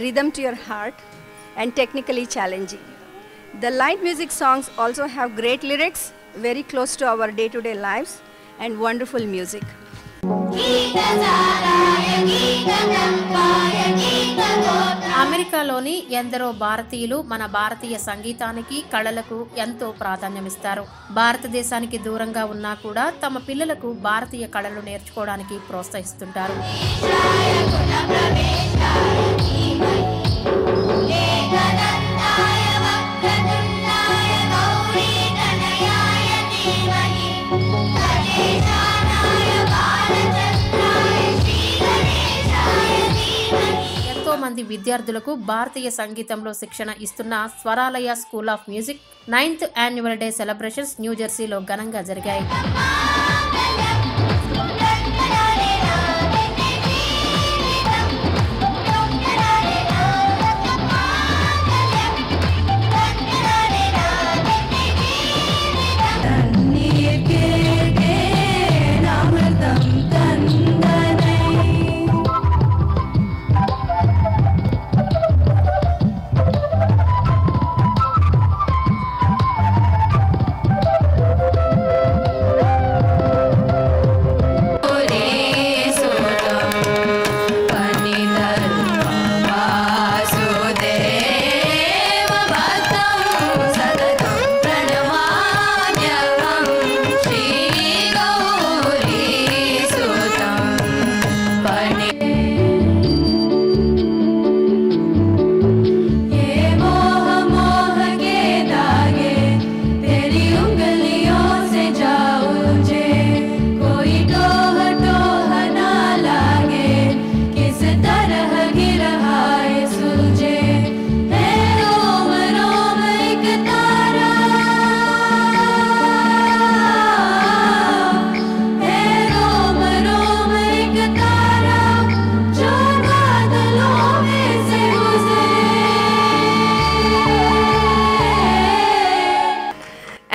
Rhythm to your heart and technically challenging. The light music songs also have great lyrics, very close to our day-to-day lives, and wonderful music. అమెరికాలోని ఎందరో భారతీయులు మన భారతీయ సంగీతానికి కళలకు ఎంతో ప్రాధాన్యమిస్తారు. భారతదేశానికి దూరంగా ఉన్నా కూడా తమ పిల్లలకు భారతీయ కళలు నేర్చుకోవడానికి ప్రోత్సహిస్తుంటారు. మంది విద్యార్థులకు భారతీయ సంగీతంలో శిక్షణ ఇస్తున్న Swaralaya school of music 9th annual day celebrations న్యూజెర్సీలో ఘనంగా జరిగాయి.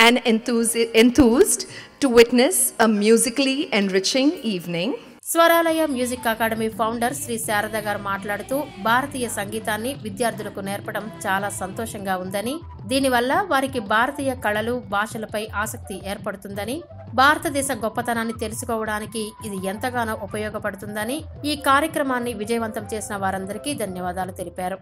And enthused to witness a musically enriching evening. Swaralaya music academy founder Shri Sharada గారు మాట్లాడుతూ భారతీయ సంగీతాన్ని విద్యార్థులకు నేర్పడం చాలా సంతోషంగా ఉందని, దీనివల్ల వారికి భారతీయ కళలు భాషలపై ఆసక్తి ఏర్పడుతుందని, భారతదేశ గొప్పతనాన్ని తెలుసుకోవడానికి ఇది ఎంతగానో ఉపయోగపడుతుందని, ఈ కార్యక్రమాన్ని విజయవంతం చేసిన వారందరికీ ధన్యవాదాలు తెలిపారు.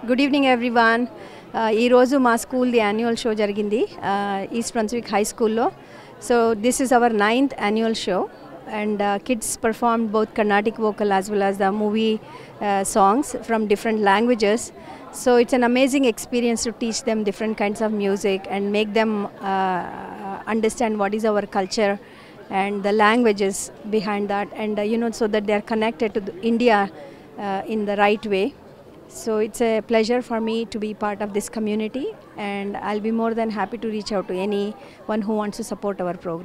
Good evening everyone. Ee roju ma school the annual show jarigindi East Brunswick High School lo. So this is our 9th annual show and kids performed both Carnatic vocal as well as the movie songs from different languages. So it's an amazing experience to teach them different kinds of music and make them understand what is our culture and the languages behind that, and so that they are connected to India in the right way. So it's a pleasure for me to be part of this community, and I'll be more than happy to reach out to anyone who wants to support our program.